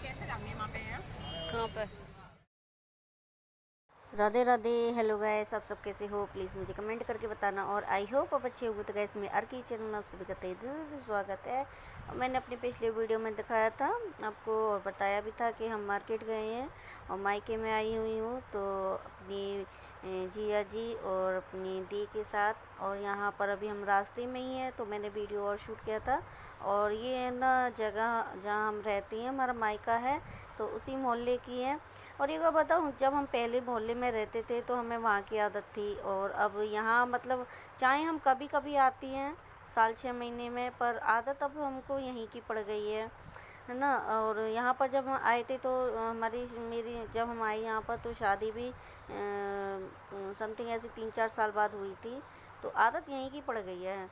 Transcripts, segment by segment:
कैसे जाएंगे वहाँ पे हैं? कहाँ पे? राधे राधे। हेलो गाइस, आप सब कैसे हो? प्लीज़ मुझे कमेंट करके बताना और आई होप आप अच्छे होंगे। तो गाइस मैं आर के चैनल में आप सभी का तहे दिल से स्वागत है। मैंने अपने पिछले वीडियो में दिखाया था आपको और बताया भी था कि हम मार्केट गए हैं और मायके में आई हुई हूँ तो अपनी जिया जी और अपनी दी के साथ। और यहाँ पर अभी हम रास्ते में ही हैं तो मैंने वीडियो और शूट किया था। और ये है ना जगह जहाँ हम रहते हैं, हमारा मायका है तो उसी मोहल्ले की है। और एक बार बताऊँ, जब हम पहले मोहल्ले में रहते थे तो हमें वहाँ की आदत थी और अब यहाँ मतलब चाहे हम कभी कभी आती हैं साल 6 महीने में, पर आदत अब हमको यहीं की पड़ गई है ना। और यहाँ पर जब हम आए थे तो हमारी मेरी जब हम आए यहाँ पर तो शादी भी समथिंग ऐसी 3-4 साल बाद हुई थी। तो आदत यहीं की पड़ गई है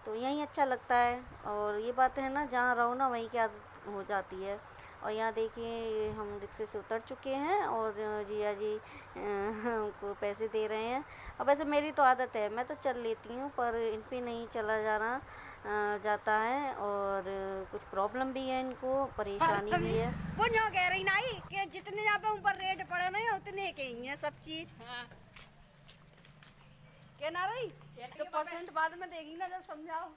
तो यहीं अच्छा लगता है। और ये बात है ना, जहाँ रहो ना वहीं की आदत हो जाती है। और यहाँ देखिए हम रिक्शे से उतर चुके हैं और जिया जी हमको पैसे दे रहे हैं। अब वैसे मेरी तो आदत है, मैं तो चल लेती हूँ पर इन पे नहीं चला जाता है। और कुछ प्रॉब्लम भी है, इनको परेशानी भी है। वो जो कह रही नहीं कि जितने यहाँ पे ऊपर रेट पड़े नहीं उतने के ही है सब चीज। हाँ। क्या ना रही तो परसेंट बाद में देगी ना जब समझाओ।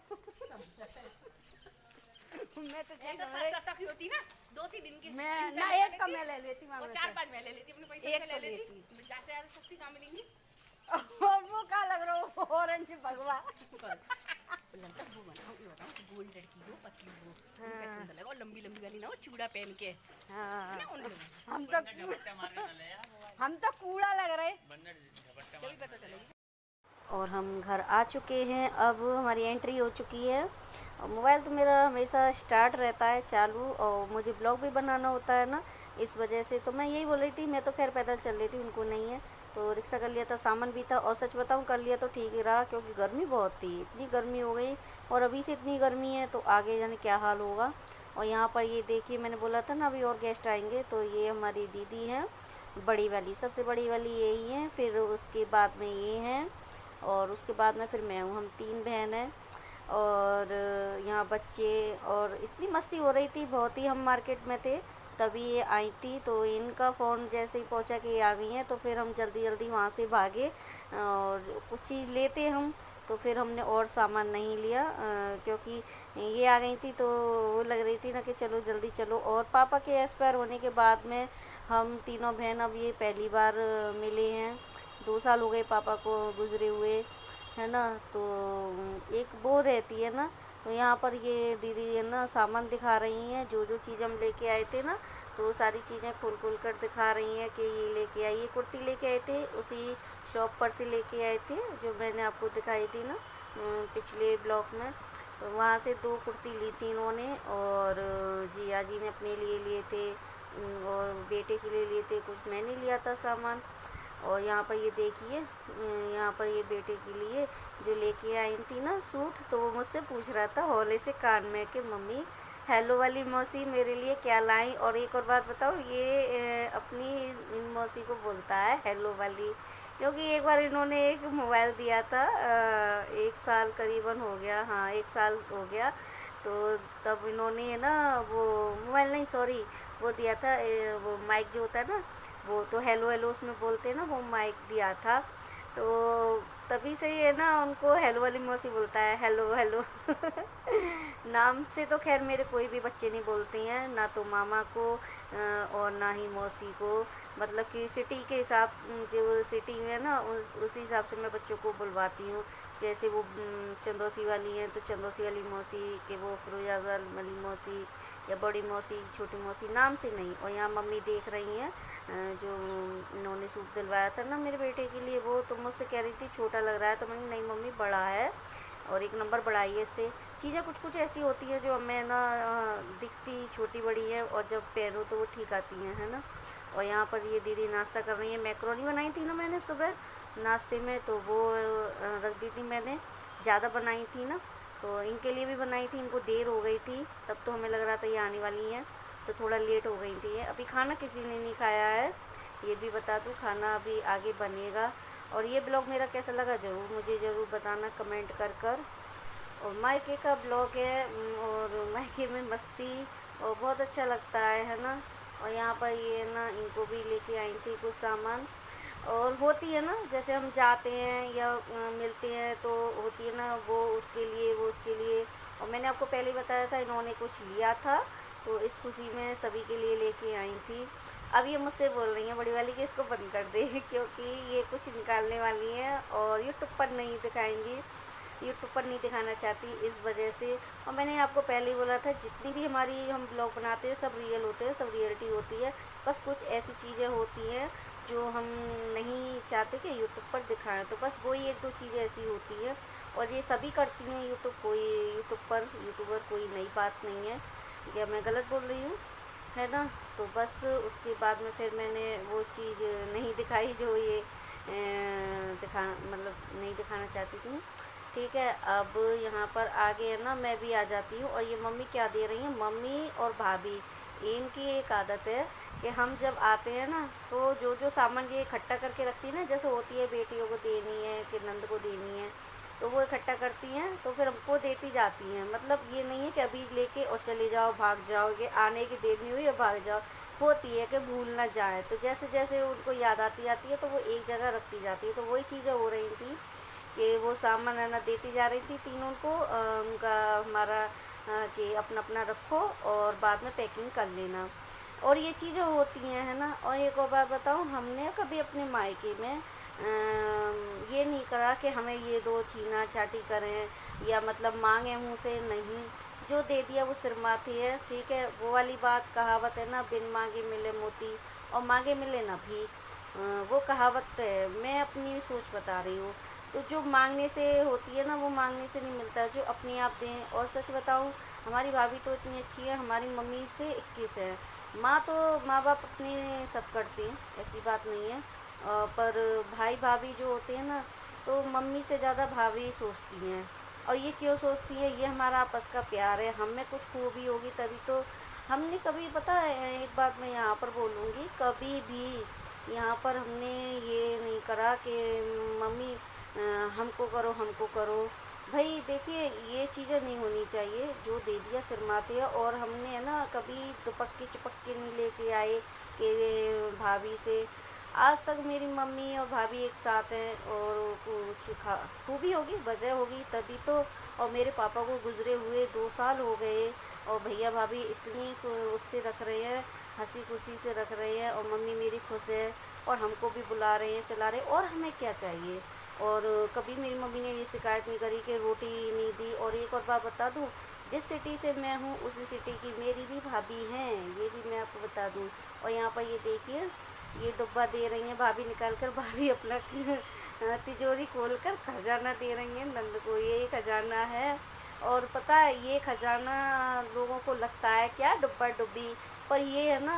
मैं तो ऐसा सस्ता की होती ना 2-3 दिन की। मैं इनसे ना ले एक का लेती, मैं ले लेती और वहाँ 4-5 मैं ले लेती, अपने पैसे एक से तो ले लेती। लेती। ज्यादा से ज्यादा सस्ती कहाँ मिलेंगी? और वो क्या लग रहा हो ऑरेंज भगवा। लड़का वो बनाओ, ये बताओ कि गोरी लड़की हो, पतली हो, कैसे सुंदर लगे, और लंबी लंबी वाली ना हो, चूड़ा पहन के। हाँ ना उन लोगों हम तो कूड़ा लग रहे। तभी पता चलेगी। और हम घर आ चुके हैं, अब हमारी एंट्री हो चुकी है। और मोबाइल तो मेरा हमेशा स्टार्ट रहता है चालू, और मुझे ब्लॉग भी बनाना होता है ना, इस वजह से। तो मैं यही बोल रही थी, मैं तो खैर पैदल चल रही थी, उनको नहीं है तो रिक्शा कर लिया था, सामान भी था। और सच बताऊं कर लिया तो ठीक ही रहा क्योंकि गर्मी बहुत थी, इतनी गर्मी हो गई। और अभी से इतनी गर्मी है तो आगे जाने क्या हाल होगा। और यहाँ पर ये देखिए, मैंने बोला था ना अभी और गेस्ट आएंगे, तो ये हमारी दीदी हैं, बड़ी वाली, सबसे बड़ी वाली यही हैं, फिर उसके बाद में ये हैं और उसके बाद में फिर मैं हूँ। हम 3 बहन हैं और यहाँ बच्चे। और इतनी मस्ती हो रही थी बहुत ही। हम मार्केट में थे तभी ये आई थी तो इनका फ़ोन जैसे ही पहुँचा कि ये आ गई हैं तो फिर हम जल्दी जल्दी वहाँ से भागे और कुछ चीज़ लेते हम। तो फिर हमने और सामान नहीं लिया क्योंकि ये आ गई थी तो वो लग रही थी ना कि चलो जल्दी चलो। और पापा के एक्सपायर होने के बाद में हम तीनों बहन अब ये पहली बार मिले हैं। 2 साल हो गए पापा को गुज़रे हुए, है ना। तो एक वो रहती है ना, तो यहाँ पर ये दीदी है ना सामान दिखा रही हैं, जो जो चीज़ हम लेके आए थे ना, तो सारी चीज़ें खोल खोल कर दिखा रही हैं कि ये लेके आई। ये कुर्ती लेके आए थे, उसी शॉप पर से लेके आए थे जो मैंने आपको दिखाई थी ना पिछले ब्लॉग में। तो वहाँ से 2 कुर्ती ली थी इन्होंने और जिया जी ने अपने लिए लिए थे और बेटे के लिए लिए थे, कुछ मैंने लिया था सामान। और यहाँ पर ये देखिए, यहाँ पर ये बेटे के लिए जो लेके आई थी ना सूट, तो वो मुझसे पूछ रहा था हौले से कान में कि मम्मी हेलो वाली मौसी मेरे लिए क्या लाई। और एक और बात बताओ, ये अपनी इन मौसी को बोलता है हेलो वाली, क्योंकि एक बार इन्होंने एक मोबाइल दिया था 1 साल करीबन हो गया, हाँ 1 साल हो गया। तो तब इन्होंने ना वो मोबाइल नहीं, सॉरी, वो दिया था वो माइक जो होता है ना, वो तो हेलो हेलो उसमें बोलते हैं ना, वो माइक दिया था। तो तभी से ये ना उनको हेलो वाली मौसी बोलता है, हेलो हेलो। नाम से तो खैर मेरे कोई भी बच्चे नहीं बोलते हैं, ना तो मामा को और ना ही मौसी को। मतलब कि सिटी के हिसाब, जो सिटी में ना उसी हिसाब से मैं बच्चों को बुलवाती हूँ। जैसे वो चंदौसी वाली हैं तो चंदौसी वाली मौसी, के वो फिरोजाबाद वाली मौसी या बड़ी मौसी, छोटी मौसी, नाम से नहीं। और यहाँ मम्मी देख रही हैं जो इन्होंने सूट दिलवाया था ना मेरे बेटे के लिए, वो तो मुझसे कह रही थी छोटा लग रहा है, तो मैंने नहीं मम्मी बड़ा है और 1 नंबर बढ़ाई है इससे। चीज़ें कुछ कुछ ऐसी होती हैं जो हमें ना दिखती छोटी बड़ी है और जब पहनो तो वो ठीक आती हैं, है ना। और यहाँ पर ये दीदी नाश्ता कर रही है। मैक्रोनी बनाई थी ना मैंने सुबह नाश्ते में, तो वो रख दी थी मैंने, ज़्यादा बनाई थी ना तो इनके लिए भी बनाई थी। इनको देर हो गई थी, तब तो हमें लग रहा था ये आने वाली हैं तो थोड़ा लेट हो गई थी। अभी खाना किसी ने नहीं खाया है, ये भी बता दूँ, खाना अभी आगे बनेगा। और ये ब्लॉग मेरा कैसा लगा ज़रूर मुझे ज़रूर बताना कमेंट कर। और मायके का ब्लॉग है और मायके में मस्ती और बहुत अच्छा लगता है ना। और यहाँ पर ये ना इनको भी लेके आई थी कुछ सामान। और होती है ना, जैसे हम जाते हैं या मिलते हैं तो होती है ना, वो उसके लिए वो उसके लिए। और मैंने आपको पहले ही बताया था इन्होंने कुछ लिया था, तो इस खुशी में सभी के लिए लेके आई थी। अब ये मुझसे बोल रही हैं बड़ी वाली कि इसको बंद कर दे क्योंकि ये कुछ निकालने वाली हैं और यूट्यूब पर नहीं दिखाएंगी, यूट्यूब पर नहीं दिखाना चाहती इस वजह से। और मैंने आपको पहले ही बोला था जितनी भी हमारी हम ब्लॉग बनाते हैं सब रियल होते हैं, सब रियलिटी होती है। बस कुछ ऐसी चीज़ें होती हैं जो हम नहीं चाहते कि यूट्यूब पर दिखाएं, तो बस वही एक दो चीज़ें ऐसी होती है। और ये सभी करती हैं यूट्यूब, कोई यूट्यूब पर यूट्यूबर कोई नई बात नहीं है। या मैं गलत बोल रही हूँ, है ना? तो बस उसके बाद में फिर मैंने वो चीज़ नहीं दिखाई जो ये मतलब नहीं दिखाना चाहती थी। ठीक है, अब यहाँ पर आगे है ना, मैं भी आ जाती हूँ। और ये मम्मी क्या दे रही हैं, मम्मी और भाभी इनकी एक आदत है कि हम जब आते हैं ना तो जो जो सामान ये इकट्ठा करके रखती है ना, जैसे होती है बेटियों को देनी है कि नंद को देनी है, तो वो इकट्ठा करती हैं तो फिर हमको देती जाती हैं। मतलब ये नहीं है कि अभी लेके और चले जाओ भाग जाओ, ये आने की देर नहीं हुई और भाग जाओ। होती है कि भूल ना जाए, तो जैसे जैसे उनको याद आती आती है तो वो एक जगह रखती जाती है। तो वही चीज़ें हो रही थी कि वो सामान है ना देती जा रही थी तीनों को, उनका हमारा कि अपना अपना रखो और बाद में पैकिंग कर लेना। और ये चीज़ें होती हैं, है ना? और एक और बात बताऊँ, हमने कभी अपने मायके में ये नहीं करा कि हमें ये दो, छीना चाटी करें या मतलब मांगे मुँह से नहीं। जो दे दिया वो सिर माथी है, ठीक है? वो वाली बात कहावत है ना, बिन मांगे मिले मोती और मांगे मिले ना भीख। वो कहावत है, मैं अपनी सोच बता रही हूँ। तो जो मांगने से होती है ना वो मांगने से नहीं मिलता, जो अपने आप दें। और सच बताऊँ, हमारी भाभी तो इतनी अच्छी है, हमारी मम्मी से 21 है। माँ तो माँ बाप अपने सब करते हैं, ऐसी बात नहीं है। पर भाई भाभी जो होते हैं ना, तो मम्मी से ज़्यादा भाभी सोचती हैं। और ये क्यों सोचती है, ये हमारा आपस का प्यार है। हम में कुछ खूबी होगी तभी तो। हमने कभी, पता है एक बात मैं यहाँ पर बोलूँगी, कभी भी यहाँ पर हमने ये नहीं करा कि मम्मी हमको करो हमको करो। भाई देखिए, ये चीज़ें नहीं होनी चाहिए, जो दे दिया सिर माथे है। और हमने है ना कभी दुपक्के चुपक्के नहीं लेके आए कि भाभी से। आज तक मेरी मम्मी और भाभी एक साथ हैं और कुछ खूबी होगी, वजह होगी तभी तो। और मेरे पापा को गुजरे हुए 2 साल हो गए और भैया भाभी इतनी उससे रख रहे हैं, हंसी खुशी से रख रहे हैं। और मम्मी मेरी खुश है और हमको भी बुला रहे हैं, चला रहे हैं, और हमें क्या चाहिए। और कभी मेरी मम्मी ने ये शिकायत नहीं करी कि रोटी नहीं दी। और एक और बात बता दूँ, जिस सिटी से मैं हूँ उसी सिटी की मेरी भी भाभी हैं, ये भी मैं आपको बता दूँ। और यहाँ पर ये देखिए, ये डब्बा दे रही हैं भाभी निकाल कर। भाभी अपना तिजोरी खोल कर खजाना दे रही हैं नंद को। ये खजाना है, और पता है ये खजाना लोगों को लगता है क्या डब्बा डुब्बी, पर ये है ना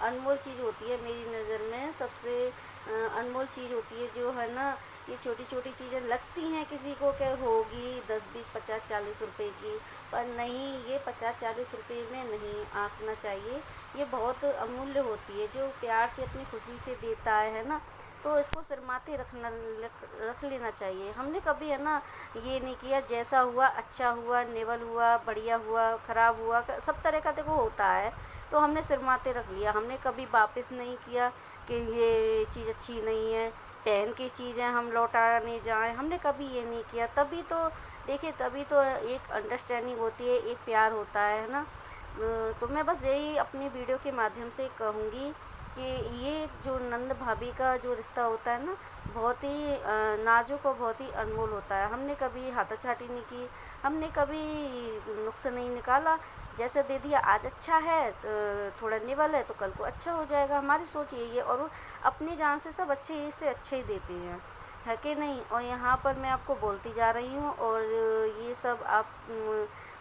अनमोल चीज़ होती है मेरी नज़र में। सबसे अनमोल चीज़ होती है जो है ना, ये छोटी छोटी चीज़ें लगती हैं किसी को कि होगी 10 20 50 40 रुपए की, पर नहीं, ये 50 40 रुपए में नहीं आंकना चाहिए। ये बहुत अमूल्य होती है, जो प्यार से अपनी खुशी से देता है ना, तो इसको सिर माथे रख लेना चाहिए। हमने कभी है ना ये नहीं किया, जैसा हुआ अच्छा हुआ, नेवल हुआ, बढ़िया हुआ, ख़राब हुआ, सब तरह का देखो होता है, तो हमने सिर माथे रख लिया। हमने कभी वापस नहीं किया कि ये चीज़ अच्छी नहीं है, पहन की चीज़ें हम लौटाने जाएं, हमने कभी ये नहीं किया। तभी तो देखिए, तभी तो एक अंडरस्टैंडिंग होती है, एक प्यार होता है ना। तो मैं बस यही अपनी वीडियो के माध्यम से कहूँगी कि ये जो नंद भाभी का जो रिश्ता होता है ना, बहुत ही नाजुक और बहुत ही अनमोल होता है। हमने कभी हाथाछाटी नहीं की, हमने कभी नुक्स नहीं निकाला। जैसे दे दिया आज अच्छा है, थोड़ा निवल है तो कल को अच्छा हो जाएगा, हमारी सोच यही है। और वो अपनी जान से सब अच्छे से अच्छे ही देते हैं, है कि नहीं। और यहाँ पर मैं आपको बोलती जा रही हूँ और ये सब आप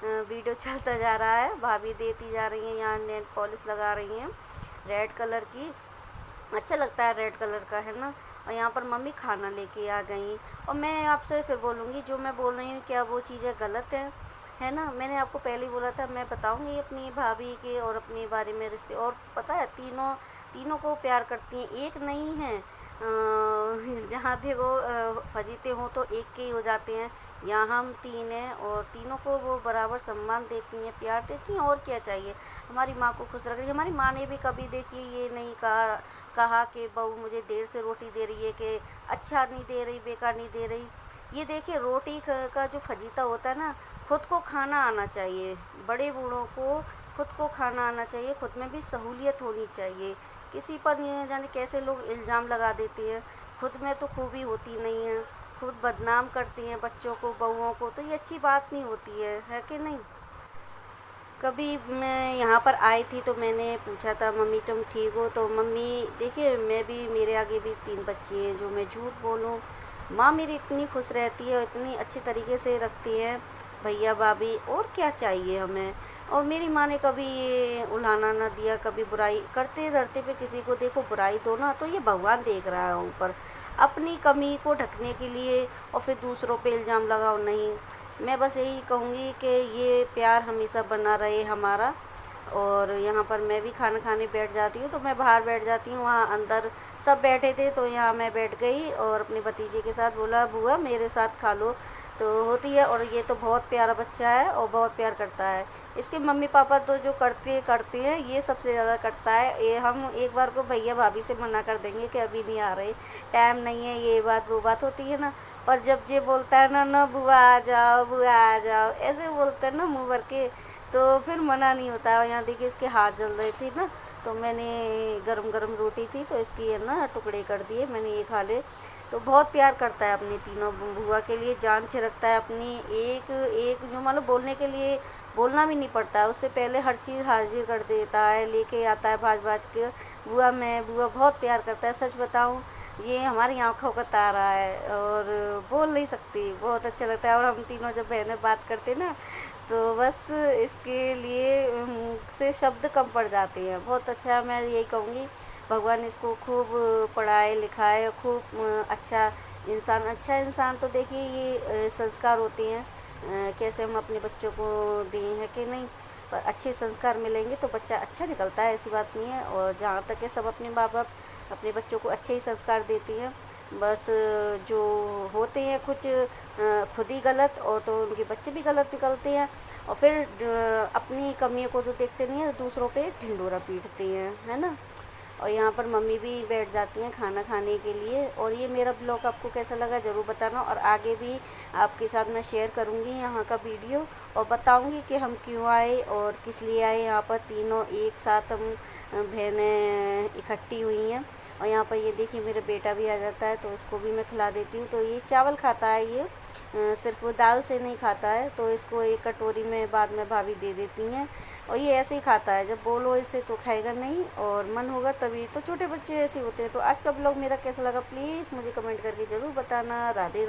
वीडियो चलता जा रहा है, भाभी देती जा रही हैं। यहाँ नेल पॉलिश लगा रही हैं रेड कलर की, अच्छा लगता है रेड कलर का, है ना। और यहाँ पर मम्मी खाना लेके आ गई। और मैं आपसे फिर बोलूँगी, जो मैं बोल रही हूँ क्या वो चीज़ें गलत हैं, है ना। मैंने आपको पहले ही बोला था, मैं बताऊँगी अपनी भाभी के और अपने बारे में रिश्ते। और पता है तीनों को प्यार करती हैं, एक नहीं है। जहाँ देखो फजीते हों तो एक के ही हो जाते हैं, यहाँ हम 3 हैं और तीनों को वो बराबर सम्मान देती हैं, प्यार देती हैं, और क्या चाहिए। हमारी माँ को खुश रख रही है। हमारी माँ ने भी कभी देखिए ये नहीं कहा कि बहू मुझे देर से रोटी दे रही है, कि अच्छा नहीं दे रही, बेकार नहीं दे रही। ये देखिए रोटी का जो फजीता होता है ना, खुद को खाना आना चाहिए, बड़े बूढ़ों को खुद को खाना आना चाहिए, खुद में भी सहूलियत होनी चाहिए। किसी पर नहीं जाने कैसे लोग इल्ज़ाम लगा देते हैं, खुद में तो खूबी होती नहीं है, खुद बदनाम करती हैं बच्चों को, बहुओं को, तो ये अच्छी बात नहीं होती है कि नहीं। कभी मैं यहाँ पर आई थी तो मैंने पूछा था मम्मी तुम ठीक हो, तो मम्मी देखिए मैं भी, मेरे आगे भी 3 बच्चे हैं, जो मैं झूठ बोलूँ, माँ मेरी इतनी खुश रहती है और इतनी अच्छी तरीके से रखती हैं भैया भाभी, और क्या चाहिए हमें। और मेरी माँ ने कभी ये उलाहना ना दिया, कभी बुराई करते धरते पे किसी को देखो बुराई दो ना तो ये भगवान देख रहा है ऊपर, अपनी कमी को ढकने के लिए और फिर दूसरों पे इल्ज़ाम लगाओ नहीं। मैं बस यही कहूँगी कि ये प्यार हमेशा बना रहे हमारा। और यहाँ पर मैं भी खाना खाने बैठ जाती हूँ तो मैं बाहर बैठ जाती हूँ, वहाँ अंदर सब बैठे थे तो यहाँ मैं बैठ गई और अपने भतीजे के साथ बोला बुआ मेरे साथ खा लो, तो होती है। और ये तो बहुत प्यारा बच्चा है और बहुत प्यार करता है। इसके मम्मी पापा तो जो करते हैं ये सबसे ज़्यादा करता है। ये हम एक बार को भैया भाभी से मना कर देंगे कि अभी नहीं आ रहे, टाइम नहीं है, ये बात वो बात होती है ना, पर जब ये बोलता है ना ना बुआ आ जाओ, ऐसे बोलते हैं ना मुँह भर के, तो फिर मना नहीं होता है। और यहाँ देखिए इसके हाथ जल रहे थे ना, तो मैंने गरम गरम रोटी थी तो इसकी है ना टुकड़े कर दिए, मैंने ये खा ले। तो बहुत प्यार करता है अपनी तीनों बुआ के लिए, जान छिड़कता है अपनी, एक एक जो मान लो बोलने के लिए बोलना भी नहीं पड़ता है, उससे पहले हर चीज़ हाजिर कर देता है, लेके आता है भाज के। बुआ बहुत प्यार करता है, सच बताऊँ ये हमारी आँखों का तारा है और बोल नहीं सकती, बहुत अच्छा लगता है। और हम तीनों जब बहनें बात करते ना तो बस इसके लिए से शब्द कम पड़ जाते हैं। बहुत अच्छा, मैं यही कहूँगी भगवान इसको खूब पढ़ाए लिखाए, खूब अच्छा इंसान तो देखिए ये संस्कार होते हैं, कैसे हम अपने बच्चों को दें है कि नहीं, पर अच्छे संस्कार मिलेंगे तो बच्चा अच्छा निकलता है, ऐसी बात नहीं है। और जहाँ तक है सब अपने माँ बाप अपने बच्चों को अच्छे ही संस्कार देती हैं, बस जो होते हैं कुछ खुद ही गलत और तो उनके बच्चे भी गलत निकलते हैं, और फिर अपनी कमियों को तो देखते नहीं है, दूसरों पे ढिंढोरा पीटते हैं, है ना। और यहाँ पर मम्मी भी बैठ जाती हैं खाना खाने के लिए। और ये मेरा ब्लॉग आपको कैसा लगा ज़रूर बताना, और आगे भी आपके साथ मैं शेयर करूँगी यहाँ का वीडियो और बताऊँगी कि हम क्यों आए और किस लिए आए। यहाँ पर तीनों एक साथ हम बहनें इकट्ठी हुई हैं। और यहाँ पर ये देखिए मेरा बेटा भी आ जाता है तो इसको भी मैं खिला देती हूँ। तो ये चावल खाता है, ये सिर्फ दाल से नहीं खाता है, तो इसको एक कटोरी में बाद में भाभी दे देती हैं और ये ऐसे ही खाता है, जब बोलो इसे तो खाएगा नहीं और मन होगा तभी। तो छोटे बच्चे ऐसे होते हैं। तो आज का ब्लॉग मेरा कैसा लगा प्लीज़ मुझे कमेंट करके ज़रूर बताना। राधे।